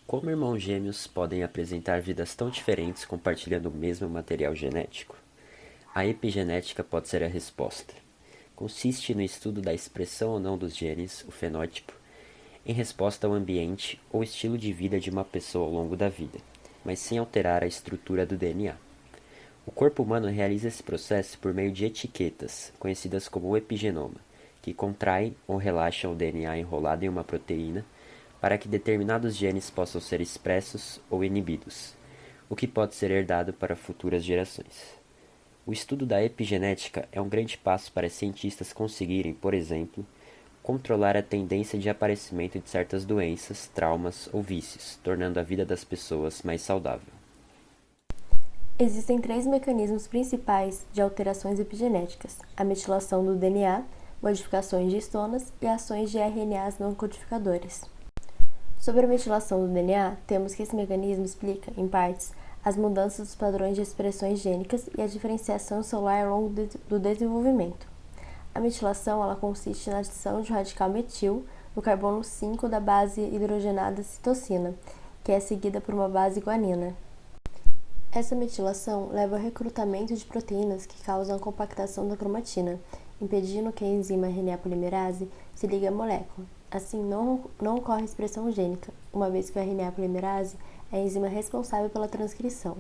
Como irmãos gêmeos podem apresentar vidas tão diferentes compartilhando o mesmo material genético? A epigenética pode ser a resposta. Consiste no estudo da expressão ou não dos genes, o fenótipo, em resposta ao ambiente ou estilo de vida de uma pessoa ao longo da vida, mas sem alterar a estrutura do DNA. O corpo humano realiza esse processo por meio de etiquetas, conhecidas como epigenoma, que contraem ou relaxam o DNA enrolado em uma proteína para que determinados genes possam ser expressos ou inibidos, o que pode ser herdado para futuras gerações. O estudo da epigenética é um grande passo para cientistas conseguirem, por exemplo, controlar a tendência de aparecimento de certas doenças, traumas ou vícios, tornando a vida das pessoas mais saudável. Existem três mecanismos principais de alterações epigenéticas: a metilação do DNA, modificações de histonas e ações de RNAs não codificadores. Sobre a metilação do DNA, temos que esse mecanismo explica, em partes, as mudanças dos padrões de expressões gênicas e a diferenciação celular ao longo do desenvolvimento. A metilação consiste na adição de um radical metil no carbono 5 da base hidrogenada citosina, que é seguida por uma base guanina. Essa metilação leva ao recrutamento de proteínas que causam a compactação da cromatina, impedindo que a enzima RNA polimerase se ligue à molécula. Assim, não ocorre expressão gênica, uma vez que o RNA polimerase é a enzima responsável pela transcrição.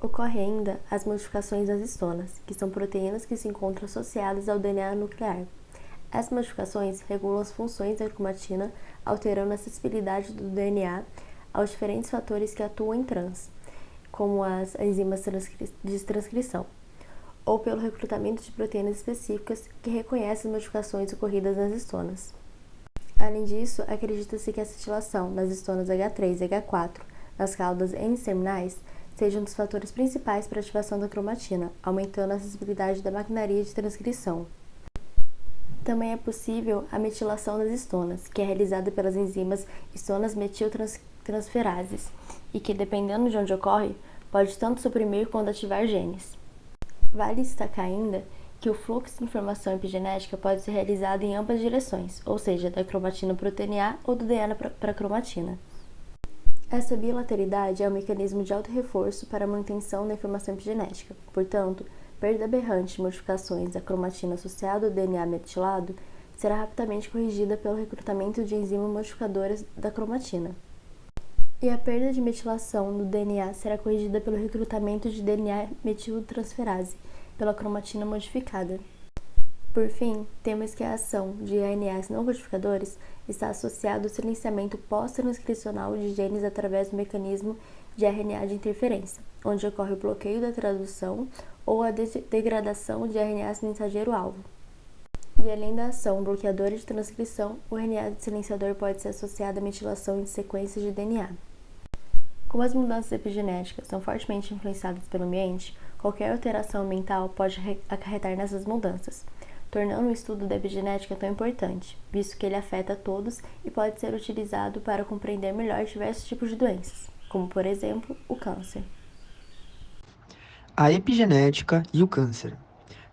Ocorre ainda as modificações das histonas, que são proteínas que se encontram associadas ao DNA nuclear. Essas modificações regulam as funções da cromatina, alterando a acessibilidade do DNA aos diferentes fatores que atuam em como as enzimas de transcrição, ou pelo recrutamento de proteínas específicas que reconhecem as modificações ocorridas nas histonas. Além disso, acredita-se que a acetilação das histonas H3 e H4 nas caudas N-terminais seja um dos fatores principais para a ativação da cromatina, aumentando a acessibilidade da maquinaria de transcrição. Também é possível a metilação das histonas, que é realizada pelas enzimas histonas metiltransferases e que, dependendo de onde ocorre, pode tanto suprimir quanto ativar genes. Vale destacar ainda que o fluxo de informação epigenética pode ser realizado em ambas direções, ou seja, da cromatina para o DNA ou do DNA para a cromatina. Essa bilateralidade é um mecanismo de auto-reforço para a manutenção da informação epigenética. Portanto, perda aberrante de modificações da cromatina associada ao DNA metilado será rapidamente corrigida pelo recrutamento de enzimas modificadoras da cromatina. E a perda de metilação do DNA será corrigida pelo recrutamento de DNA metiltransferase, pela cromatina modificada. Por fim, temos que a ação de RNAs não codificadores está associada ao silenciamento pós-transcricional de genes através do mecanismo de RNA de interferência, onde ocorre o bloqueio da tradução ou a degradação de RNAs mensageiro-alvo. E além da ação bloqueadora de transcrição, o RNA silenciador pode ser associado à metilação de sequências de DNA. Como as mudanças epigenéticas são fortemente influenciadas pelo ambiente, qualquer alteração ambiental pode acarretar nessas mudanças, tornando o estudo da epigenética tão importante, visto que ele afeta a todos e pode ser utilizado para compreender melhor diversos tipos de doenças, como, por exemplo, o câncer. A epigenética e o câncer.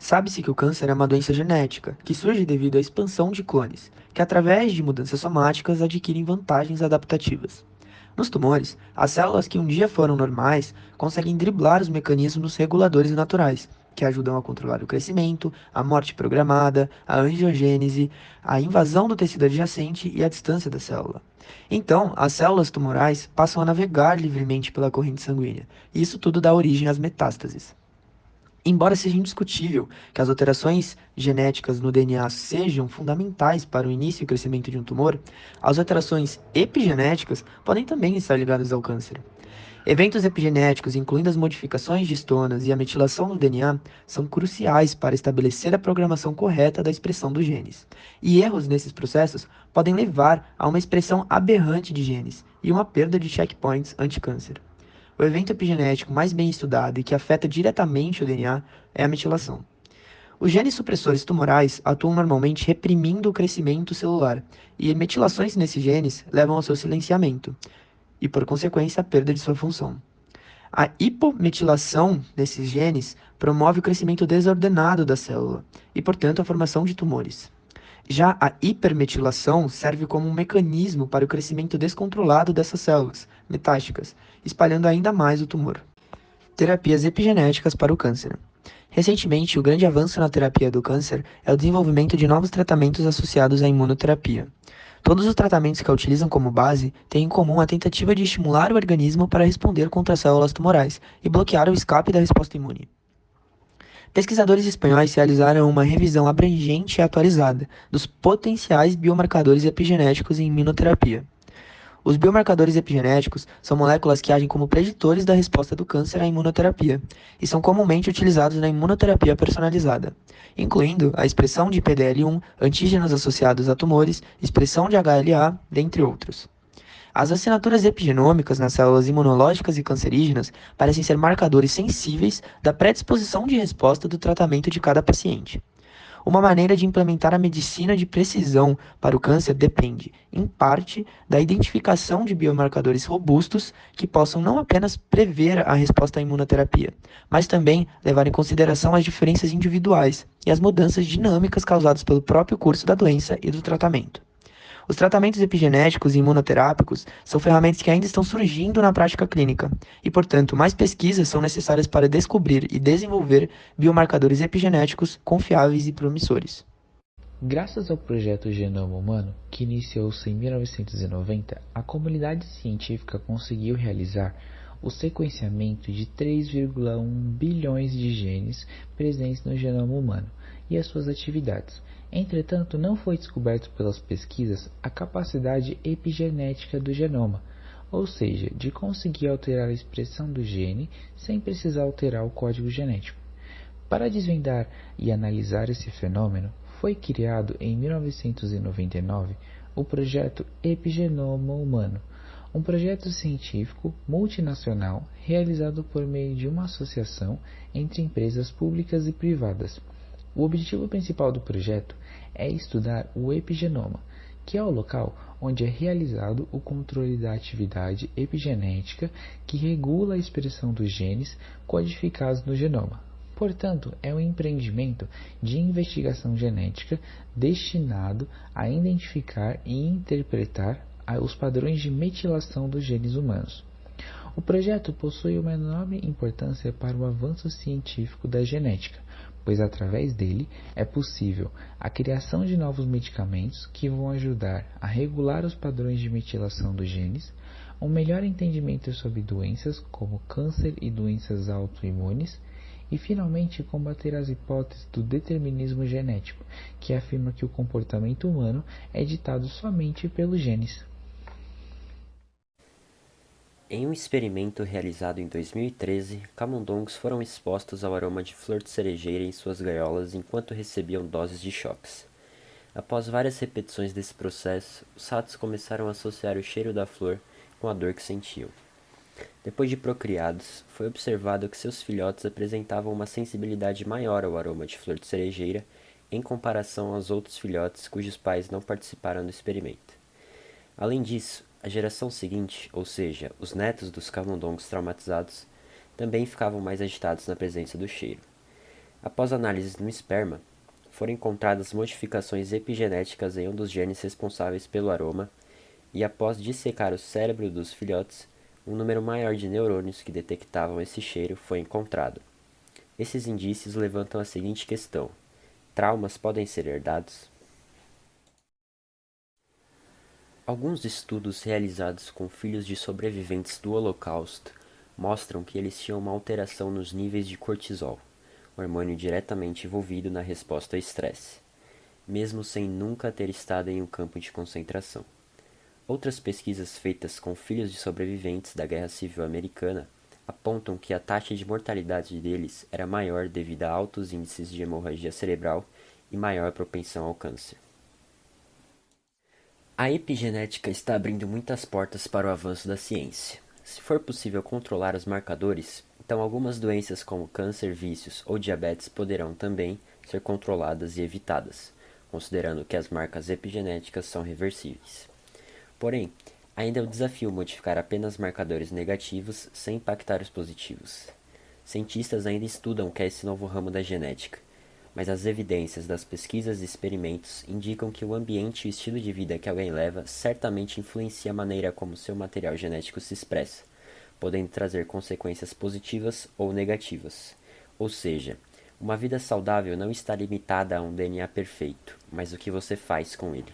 Sabe-se que o câncer é uma doença genética, que surge devido à expansão de clones, que através de mudanças somáticas adquirem vantagens adaptativas. Nos tumores, as células que um dia foram normais conseguem driblar os mecanismos reguladores naturais, que ajudam a controlar o crescimento, a morte programada, a angiogênese, a invasão do tecido adjacente e a distância da célula. Então, as células tumorais passam a navegar livremente pela corrente sanguínea, e isso tudo dá origem às metástases. Embora seja indiscutível que as alterações genéticas no DNA sejam fundamentais para o início e crescimento de um tumor, as alterações epigenéticas podem também estar ligadas ao câncer. Eventos epigenéticos, incluindo as modificações de histonas e a metilação do DNA, são cruciais para estabelecer a programação correta da expressão dos genes. E erros nesses processos podem levar a uma expressão aberrante de genes e uma perda de checkpoints anti-câncer. O evento epigenético mais bem estudado e que afeta diretamente o DNA é a metilação. Os genes supressores tumorais atuam normalmente reprimindo o crescimento celular, e metilações nesses genes levam ao seu silenciamento, e por consequência a perda de sua função. A hipometilação desses genes promove o crescimento desordenado da célula, e portanto a formação de tumores. Já a hipermetilação serve como um mecanismo para o crescimento descontrolado dessas células metásticas, espalhando ainda mais o tumor. Terapias epigenéticas para o câncer. Recentemente, o grande avanço na terapia do câncer é o desenvolvimento de novos tratamentos associados à imunoterapia. Todos os tratamentos que a utilizam como base têm em comum a tentativa de estimular o organismo para responder contra as células tumorais e bloquear o escape da resposta imune. Pesquisadores espanhóis realizaram uma revisão abrangente e atualizada dos potenciais biomarcadores epigenéticos em imunoterapia. Os biomarcadores epigenéticos são moléculas que agem como preditores da resposta do câncer à imunoterapia e são comumente utilizados na imunoterapia personalizada, incluindo a expressão de PDL1, antígenos associados a tumores, expressão de HLA, dentre outros. As assinaturas epigenômicas nas células imunológicas e cancerígenas parecem ser marcadores sensíveis da predisposição de resposta do tratamento de cada paciente. Uma maneira de implementar a medicina de precisão para o câncer depende, em parte, da identificação de biomarcadores robustos que possam não apenas prever a resposta à imunoterapia, mas também levar em consideração as diferenças individuais e as mudanças dinâmicas causadas pelo próprio curso da doença e do tratamento. Os tratamentos epigenéticos e imunoterápicos são ferramentas que ainda estão surgindo na prática clínica, e, portanto, mais pesquisas são necessárias para descobrir e desenvolver biomarcadores epigenéticos confiáveis e promissores. Graças ao projeto Genoma Humano, que iniciou-se em 1990, a comunidade científica conseguiu realizar o sequenciamento de 3,1 bilhões de genes presentes no genoma humano e as suas atividades. Entretanto, não foi descoberto pelas pesquisas a capacidade epigenética do genoma, ou seja, de conseguir alterar a expressão do gene sem precisar alterar o código genético. Para desvendar e analisar esse fenômeno, foi criado em 1999 o projeto Epigenoma Humano, um projeto científico multinacional realizado por meio de uma associação entre empresas públicas e privadas. O objetivo principal do projeto é estudar o epigenoma, que é o local onde é realizado o controle da atividade epigenética que regula a expressão dos genes codificados no genoma. Portanto, é um empreendimento de investigação genética destinado a identificar e interpretar os padrões de metilação dos genes humanos. O projeto possui uma enorme importância para o avanço científico da genética, pois através dele é possível a criação de novos medicamentos que vão ajudar a regular os padrões de metilação dos genes, um melhor entendimento sobre doenças como câncer e doenças autoimunes, e finalmente combater as hipóteses do determinismo genético, que afirma que o comportamento humano é ditado somente pelos genes. Em um experimento realizado em 2013, camundongos foram expostos ao aroma de flor de cerejeira em suas gaiolas enquanto recebiam doses de choques. Após várias repetições desse processo, os ratos começaram a associar o cheiro da flor com a dor que sentiam. Depois de procriados, foi observado que seus filhotes apresentavam uma sensibilidade maior ao aroma de flor de cerejeira em comparação aos outros filhotes cujos pais não participaram do experimento. Além disso, a geração seguinte, ou seja, os netos dos camundongos traumatizados, também ficavam mais agitados na presença do cheiro. Após análises no esperma, foram encontradas modificações epigenéticas em um dos genes responsáveis pelo aroma, e após dissecar o cérebro dos filhotes, um número maior de neurônios que detectavam esse cheiro foi encontrado. Esses indícios levantam a seguinte questão: traumas podem ser herdados? Alguns estudos realizados com filhos de sobreviventes do Holocausto mostram que eles tinham uma alteração nos níveis de cortisol, hormônio diretamente envolvido na resposta ao estresse, mesmo sem nunca ter estado em um campo de concentração. Outras pesquisas feitas com filhos de sobreviventes da Guerra Civil Americana apontam que a taxa de mortalidade deles era maior devido a altos índices de hemorragia cerebral e maior propensão ao câncer. A epigenética está abrindo muitas portas para o avanço da ciência. Se for possível controlar os marcadores, então algumas doenças como câncer, vícios ou diabetes poderão também ser controladas e evitadas, considerando que as marcas epigenéticas são reversíveis. Porém, ainda é um desafio modificar apenas marcadores negativos sem impactar os positivos. Cientistas ainda estudam o que é esse novo ramo da genética. mas as evidências das pesquisas e experimentos indicam que o ambiente e o estilo de vida que alguém leva certamente influencia a maneira como seu material genético se expressa, podendo trazer consequências positivas ou negativas. Ou seja, uma vida saudável não está limitada a um DNA perfeito, mas o que você faz com ele.